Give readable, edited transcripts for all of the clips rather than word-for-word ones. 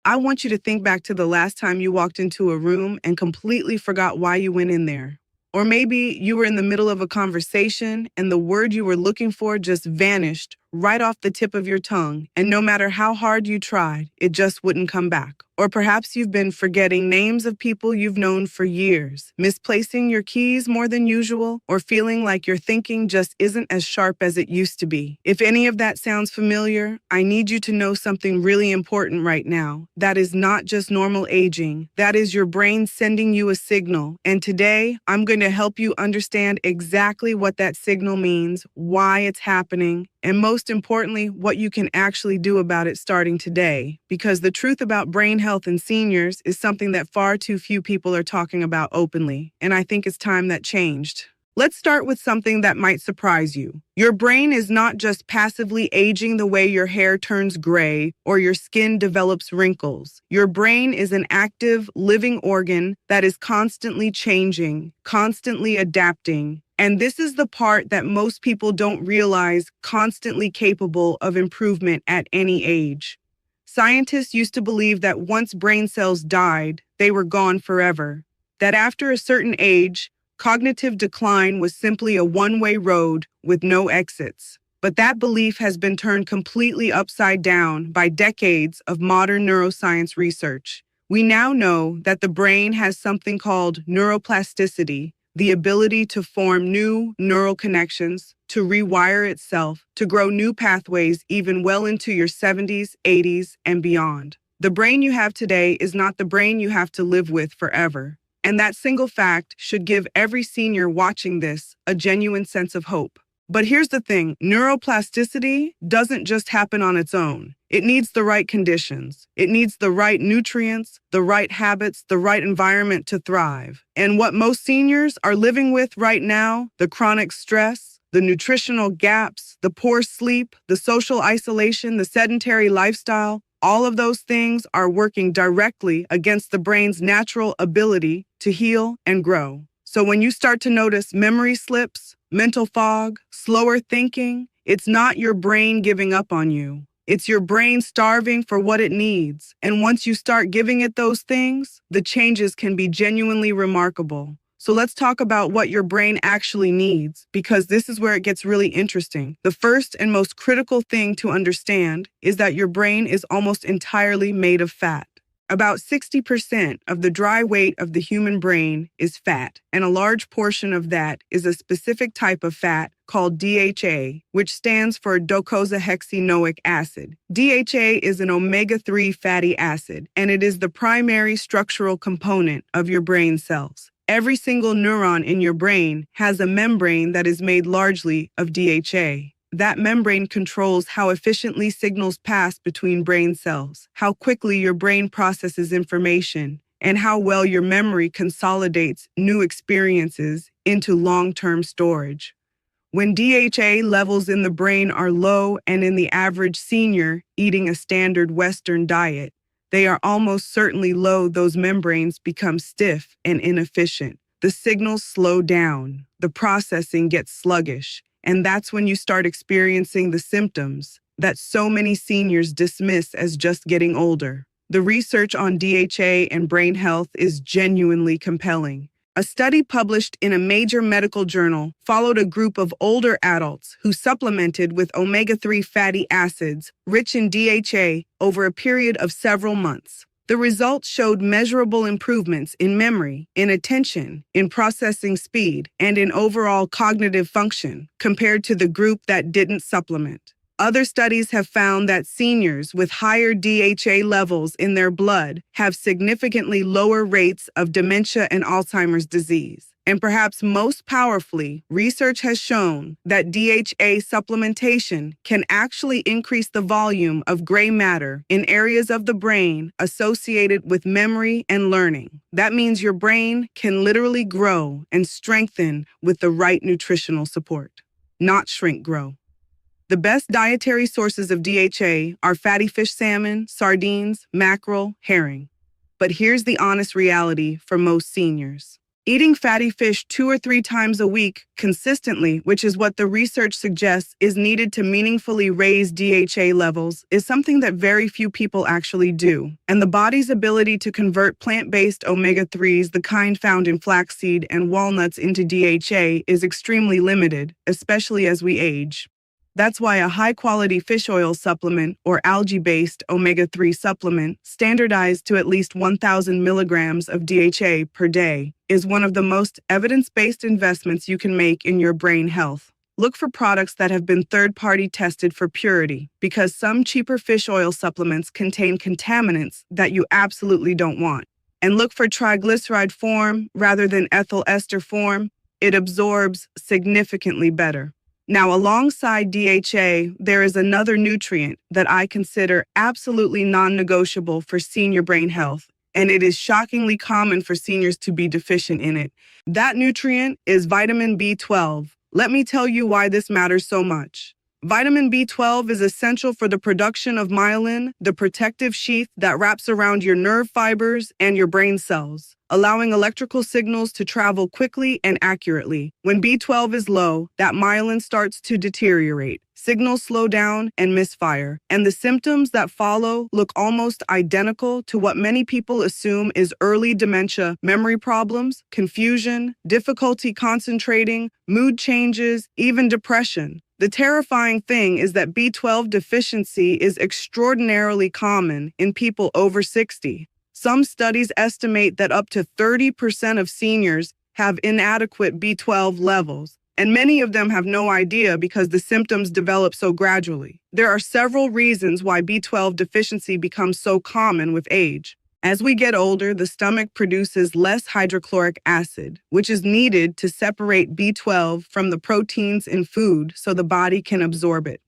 I want you to think back to the last time you walked into a room and completely forgot why you went in there. Or maybe you were in the middle of a conversation and the word you were looking for just vanished right off the tip of your tongue, and no matter how hard you tried, it just wouldn't come back. Or perhaps you've been forgetting names of people you've known for years, misplacing your keys more than usual, or feeling like your thinking just isn't as sharp as it used to be. If any of that sounds familiar, I need you to know something really important right now. That is not just normal aging. That is your brain sending you a signal. And today, I'm going to help you understand exactly what that signal means, why it's happening, and most importantly, what you can actually do about it starting today. Because the truth about brain health in seniors is something that far too few people are talking about openly, and I think it's time that changed. Let's start with something that might surprise you. Your brain is not just passively aging the way your hair turns gray or your skin develops wrinkles. Your brain is an active, living organ that is constantly changing, constantly adapting. And this is the part that most people don't realize, constantly capable of improvement at any age. Scientists used to believe that once brain cells died, they were gone forever. That after a certain age, cognitive decline was simply a one-way road with no exits. But that belief has been turned completely upside down by decades of modern neuroscience research. We now know that the brain has something called neuroplasticity, the ability to form new neural connections, to rewire itself, to grow new pathways even well into your 70s, 80s, and beyond. The brain you have today is not the brain you have to live with forever. And that single fact should give every senior watching this a genuine sense of hope. But here's the thing, neuroplasticity doesn't just happen on its own. It needs the right conditions. It needs the right nutrients, the right habits, the right environment to thrive. And what most seniors are living with right now, the chronic stress, the nutritional gaps, the poor sleep, the social isolation, the sedentary lifestyle, all of those things are working directly against the brain's natural ability to heal and grow. So when you start to notice memory slips, mental fog, slower thinking, it's not your brain giving up on you. It's your brain starving for what it needs. And once you start giving it those things, the changes can be genuinely remarkable. So let's talk about what your brain actually needs, because this is where it gets really interesting. The first and most critical thing to understand is that your brain is almost entirely made of fat. About 60% of the dry weight of the human brain is fat, and a large portion of that is a specific type of fat called DHA, which stands for docosahexaenoic acid. DHA is an omega-3 fatty acid, and it is the primary structural component of your brain cells. Every single neuron in your brain has a membrane that is made largely of DHA. That membrane controls how efficiently signals pass between brain cells, how quickly your brain processes information, and how well your memory consolidates new experiences into long-term storage. When DHA levels in the brain are low and in the average senior eating a standard Western diet, they are almost certainly low. Those membranes become stiff and inefficient. The signals slow down, the processing gets sluggish, and that's when you start experiencing the symptoms that so many seniors dismiss as just getting older. The research on DHA and brain health is genuinely compelling. A study published in a major medical journal followed a group of older adults who supplemented with omega-3 fatty acids rich in DHA over a period of several months. The results showed measurable improvements in memory, in attention, in processing speed, and in overall cognitive function compared to the group that didn't supplement. Other studies have found that seniors with higher DHA levels in their blood have significantly lower rates of dementia and Alzheimer's disease. And perhaps most powerfully, research has shown that DHA supplementation can actually increase the volume of gray matter in areas of the brain associated with memory and learning. That means your brain can literally grow and strengthen with the right nutritional support, not shrink grow. The best dietary sources of DHA are fatty fish salmon, sardines, mackerel, herring. But here's the honest reality for most seniors. Eating fatty fish 2 or 3 times a week consistently, which is what the research suggests is needed to meaningfully raise DHA levels, is something that very few people actually do. And the body's ability to convert plant-based omega-3s, the kind found in flaxseed and walnuts, into DHA is extremely limited, especially as we age. That's why a high-quality fish oil supplement or algae-based omega-3 supplement, standardized to at least 1,000 milligrams of DHA per day, is one of the most evidence-based investments you can make in your brain health. Look for products that have been third-party tested for purity, because some cheaper fish oil supplements contain contaminants that you absolutely don't want. And look for triglyceride form rather than ethyl ester form. It absorbs significantly better. Now, alongside DHA, there is another nutrient that I consider absolutely non-negotiable for senior brain health, and it is shockingly common for seniors to be deficient in it. That nutrient is vitamin B12. Let me tell you why this matters so much. Vitamin B12 is essential for the production of myelin, the protective sheath that wraps around your nerve fibers and your brain cells, allowing electrical signals to travel quickly and accurately. When B12 is low, that myelin starts to deteriorate. Signals slow down and misfire, and the symptoms that follow look almost identical to what many people assume is early dementia: memory problems, confusion, difficulty concentrating, mood changes, even depression. The terrifying thing is that B12 deficiency is extraordinarily common in people over 60. Some studies estimate that up to 30% of seniors have inadequate B12 levels, and many of them have no idea because the symptoms develop so gradually. There are several reasons why B12 deficiency becomes so common with age. As we get older, the stomach produces less hydrochloric acid, which is needed to separate B12 from the proteins in food so the body can absorb it.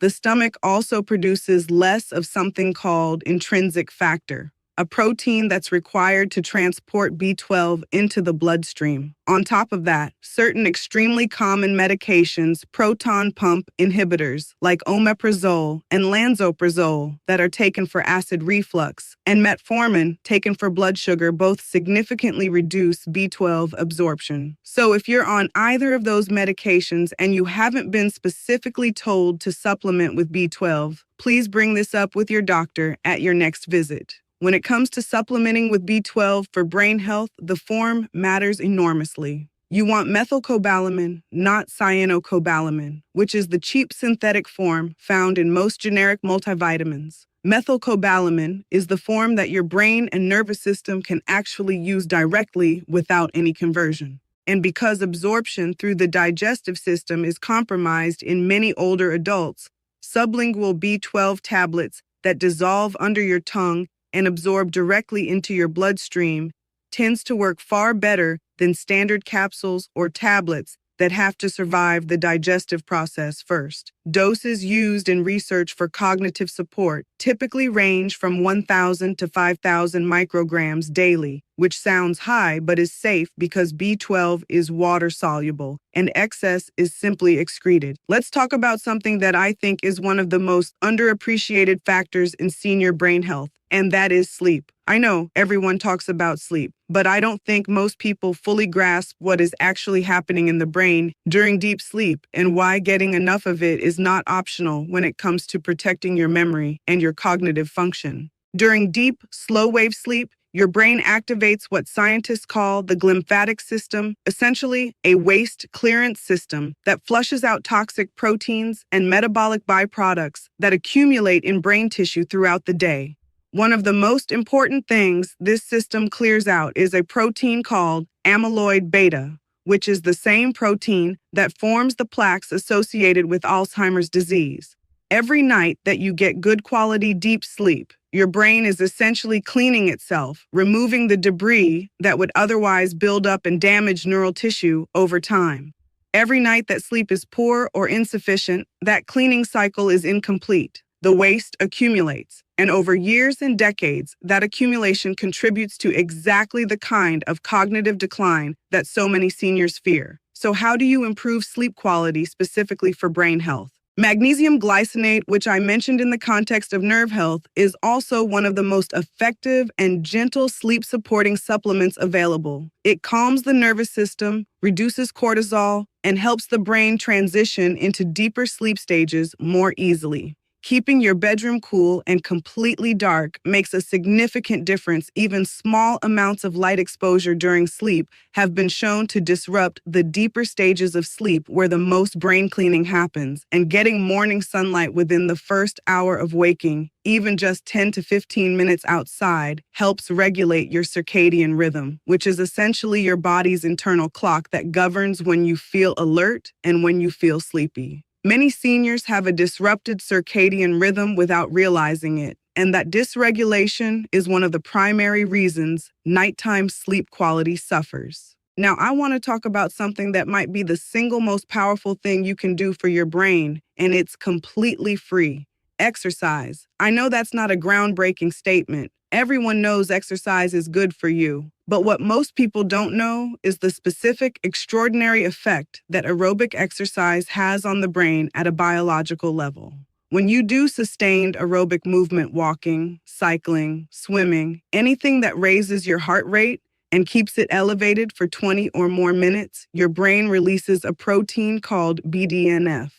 The stomach also produces less of something called intrinsic factor, a protein that's required to transport B12 into the bloodstream. On top of that, certain extremely common medications, proton pump inhibitors like omeprazole and lansoprazole that are taken for acid reflux, and metformin taken for blood sugar, both significantly reduce B12 absorption. So if you're on either of those medications and you haven't been specifically told to supplement with B12, please bring this up with your doctor at your next visit. When it comes to supplementing with B12 for brain health, the form matters enormously. You want methylcobalamin, not cyanocobalamin, which is the cheap synthetic form found in most generic multivitamins. Methylcobalamin is the form that your brain and nervous system can actually use directly without any conversion. And because absorption through the digestive system is compromised in many older adults, sublingual B12 tablets that dissolve under your tongue and absorb directly into your bloodstream tends to work far better than standard capsules or tablets that have to survive the digestive process first. Doses used in research for cognitive support typically range from 1,000 to 5,000 micrograms daily, which sounds high but is safe because B12 is water-soluble and excess is simply excreted. Let's talk about something that I think is one of the most underappreciated factors in senior brain health, and that is sleep. I know everyone talks about sleep, but I don't think most people fully grasp what is actually happening in the brain during deep sleep and why getting enough of it is not optional when it comes to protecting your memory and your cognitive function. During deep, slow-wave sleep, your brain activates what scientists call the glymphatic system, essentially a waste clearance system that flushes out toxic proteins and metabolic byproducts that accumulate in brain tissue throughout the day. One of the most important things this system clears out is a protein called amyloid beta, which is the same protein that forms the plaques associated with Alzheimer's disease. Every night that you get good quality deep sleep, your brain is essentially cleaning itself, removing the debris that would otherwise build up and damage neural tissue over time. Every night that sleep is poor or insufficient, that cleaning cycle is incomplete. The waste accumulates, and over years and decades, that accumulation contributes to exactly the kind of cognitive decline that so many seniors fear. So how do you improve sleep quality specifically for brain health? Magnesium glycinate, which I mentioned in the context of nerve health, is also one of the most effective and gentle sleep-supporting supplements available. It calms the nervous system, reduces cortisol, and helps the brain transition into deeper sleep stages more easily. Keeping your bedroom cool and completely dark makes a significant difference. Even small amounts of light exposure during sleep have been shown to disrupt the deeper stages of sleep where the most brain cleaning happens. And getting morning sunlight within the first hour of waking, even just 10 to 15 minutes outside, helps regulate your circadian rhythm, which is essentially your body's internal clock that governs when you feel alert and when you feel sleepy. Many seniors have a disrupted circadian rhythm without realizing it, and that dysregulation is one of the primary reasons nighttime sleep quality suffers. Now, I want to talk about something that might be the single most powerful thing you can do for your brain, and it's completely free. Exercise. I know that's not a groundbreaking statement. Everyone knows exercise is good for you. But what most people don't know is the specific, extraordinary effect that aerobic exercise has on the brain at a biological level. When you do sustained aerobic movement, walking, cycling, swimming, anything that raises your heart rate and keeps it elevated for 20 or more minutes, your brain releases a protein called BDNF,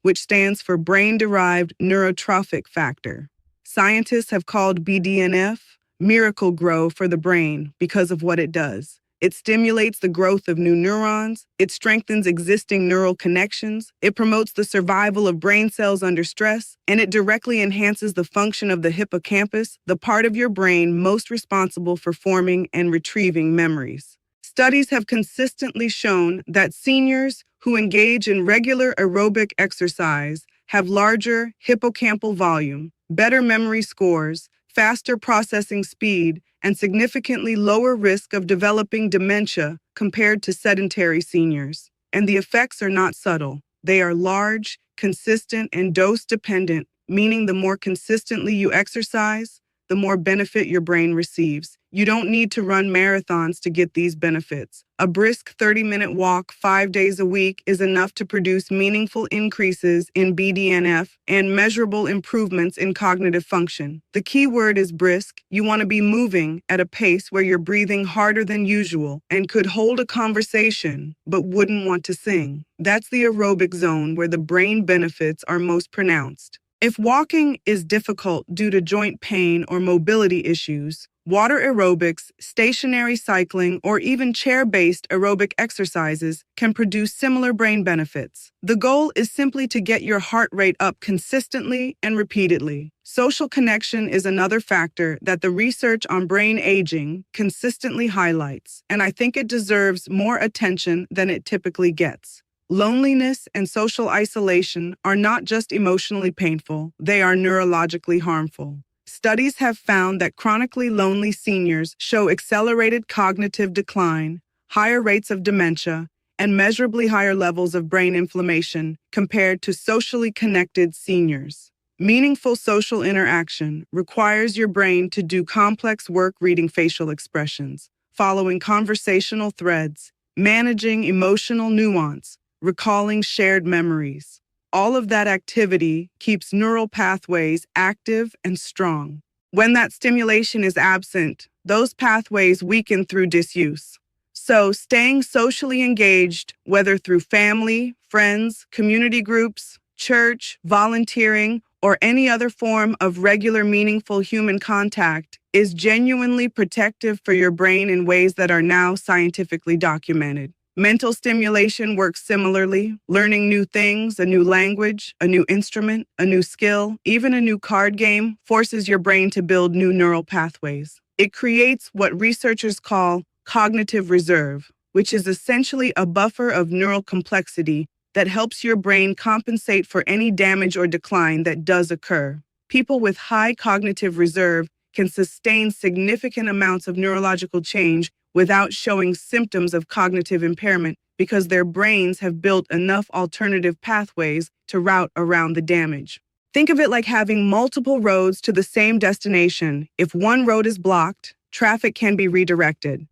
which stands for brain-derived neurotrophic factor. Scientists have called BDNF miracle grow for the brain because of what it does. It stimulates the growth of new neurons, it strengthens existing neural connections, it promotes the survival of brain cells under stress, and it directly enhances the function of the hippocampus, the part of your brain most responsible for forming and retrieving memories. Studies have consistently shown that seniors who engage in regular aerobic exercise have larger hippocampal volume, better memory scores, faster processing speed, and significantly lower risk of developing dementia compared to sedentary seniors. And the effects are not subtle. They are large, consistent, and dose-dependent, meaning the more consistently you exercise, the more benefit your brain receives. You don't need to run marathons to get these benefits. A brisk 30-minute walk 5 days a week is enough to produce meaningful increases in BDNF and measurable improvements in cognitive function. The key word is brisk. You want to be moving at a pace where you're breathing harder than usual and could hold a conversation but wouldn't want to sing. That's the aerobic zone where the brain benefits are most pronounced. If walking is difficult due to joint pain or mobility issues, water aerobics, stationary cycling, or even chair-based aerobic exercises can produce similar brain benefits. The goal is simply to get your heart rate up consistently and repeatedly. Social connection is another factor that the research on brain aging consistently highlights, and I think it deserves more attention than it typically gets. Loneliness and social isolation are not just emotionally painful, they are neurologically harmful. Studies have found that chronically lonely seniors show accelerated cognitive decline, higher rates of dementia, and measurably higher levels of brain inflammation compared to socially connected seniors. Meaningful social interaction requires your brain to do complex work reading facial expressions, following conversational threads, managing emotional nuance, recalling shared memories. All of that activity keeps neural pathways active and strong. When that stimulation is absent, those pathways weaken through disuse. So, staying socially engaged, whether through family, friends, community groups, church, volunteering, or any other form of regular, meaningful human contact, is genuinely protective for your brain in ways that are now scientifically documented. Mental stimulation works similarly. Learning new things, a new language, a new instrument, a new skill, even a new card game forces your brain to build new neural pathways. It creates what researchers call cognitive reserve, which is essentially a buffer of neural complexity that helps your brain compensate for any damage or decline that does occur. People with high cognitive reserve can sustain significant amounts of neurological change without showing symptoms of cognitive impairment because their brains have built enough alternative pathways to route around the damage. Think of it like having multiple roads to the same destination. If one road is blocked, traffic can be redirected.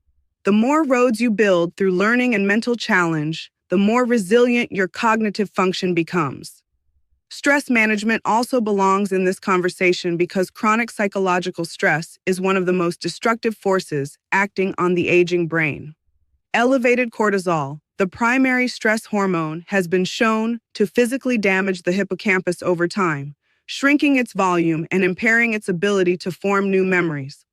The more roads you build through learning and mental challenge, the more resilient your cognitive function becomes. Stress management also belongs in this conversation because chronic psychological stress is one of the most destructive forces acting on the aging brain. Elevated cortisol, the primary stress hormone, has been shown to physically damage the hippocampus over time, shrinking its volume and impairing its ability to form new memories.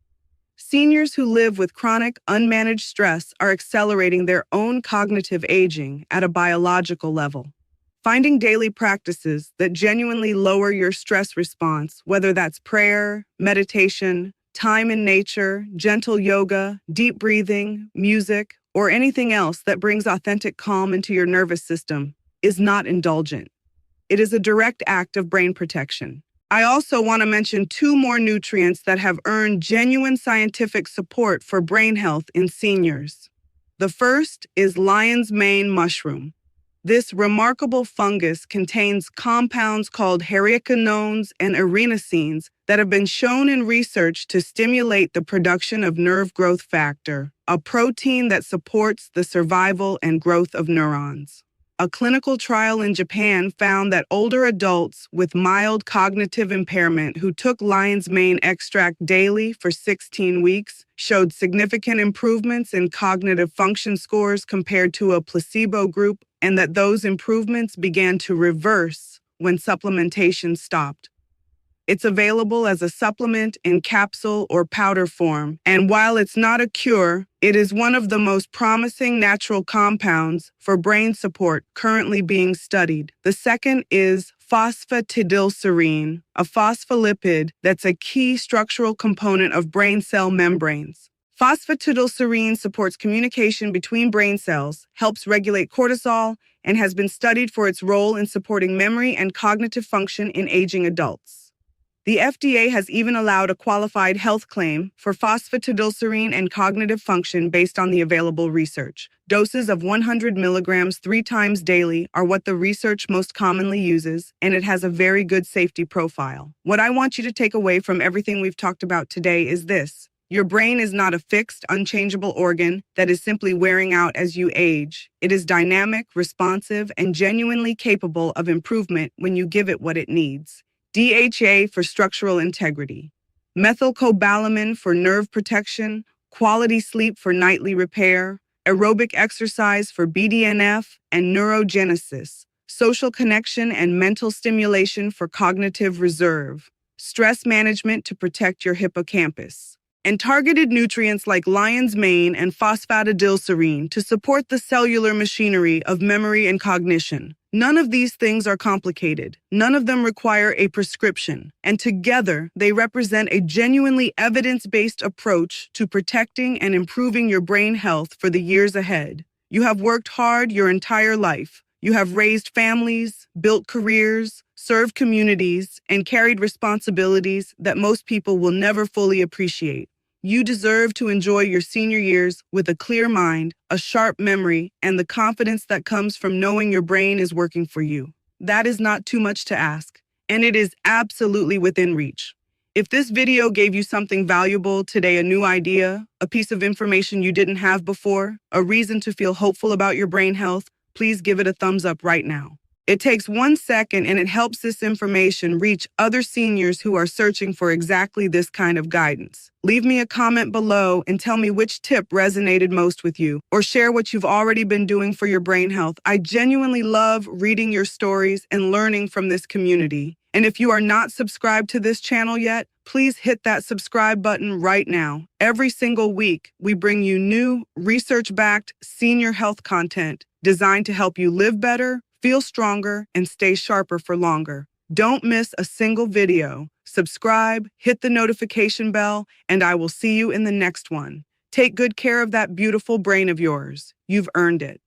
Seniors who live with chronic, unmanaged stress are accelerating their own cognitive aging at a biological level. Finding daily practices that genuinely lower your stress response, whether that's prayer, meditation, time in nature, gentle yoga, deep breathing, music, or anything else that brings authentic calm into your nervous system, is not indulgent. It is a direct act of brain protection. I also want to mention two more nutrients that have earned genuine scientific support for brain health in seniors. The first is lion's mane mushroom. This remarkable fungus contains compounds called hariaquinones and arenosines that have been shown in research to stimulate the production of nerve growth factor, a protein that supports the survival and growth of neurons. A clinical trial in Japan found that older adults with mild cognitive impairment who took lion's mane extract daily for 16 weeks showed significant improvements in cognitive function scores compared to a placebo group, and that those improvements began to reverse when supplementation stopped. It's available as a supplement in capsule or powder form, and while it's not a cure, it is one of the most promising natural compounds for brain support currently being studied. The second is phosphatidylserine, a phospholipid that's a key structural component of brain cell membranes. Phosphatidylserine supports communication between brain cells, helps regulate cortisol, and has been studied for its role in supporting memory and cognitive function in aging adults. The FDA has even allowed a qualified health claim for phosphatidylserine and cognitive function based on the available research. Doses of 100 milligrams 3 times daily are what the research most commonly uses, and it has a very good safety profile. What I want you to take away from everything we've talked about today is this. Your brain is not a fixed, unchangeable organ that is simply wearing out as you age. It is dynamic, responsive, and genuinely capable of improvement when you give it what it needs. DHA for structural integrity, methylcobalamin for nerve protection, quality sleep for nightly repair, aerobic exercise for BDNF and neurogenesis, social connection and mental stimulation for cognitive reserve, stress management to protect your hippocampus, and targeted nutrients like lion's mane and phosphatidylserine to support the cellular machinery of memory and cognition. None of these things are complicated. None of them require a prescription. And together, they represent a genuinely evidence-based approach to protecting and improving your brain health for the years ahead. You have worked hard your entire life. You have raised families, built careers, served communities, and carried responsibilities that most people will never fully appreciate. You deserve to enjoy your senior years with a clear mind, a sharp memory, and the confidence that comes from knowing your brain is working for you. That is not too much to ask, and it is absolutely within reach. If this video gave you something valuable today, a new idea, a piece of information you didn't have before, a reason to feel hopeful about your brain health, please give it a thumbs up right now. It takes 1 second and it helps this information reach other seniors who are searching for exactly this kind of guidance. Leave me a comment below and tell me which tip resonated most with you, or share what you've already been doing for your brain health. I genuinely love reading your stories and learning from this community. And if you are not subscribed to this channel yet, please hit that subscribe button right now. Every single week, we bring you new, research-backed senior health content designed to help you live better, feel stronger, and stay sharper for longer. Don't miss a single video. Subscribe, hit the notification bell, and I will see you in the next one. Take good care of that beautiful brain of yours. You've earned it.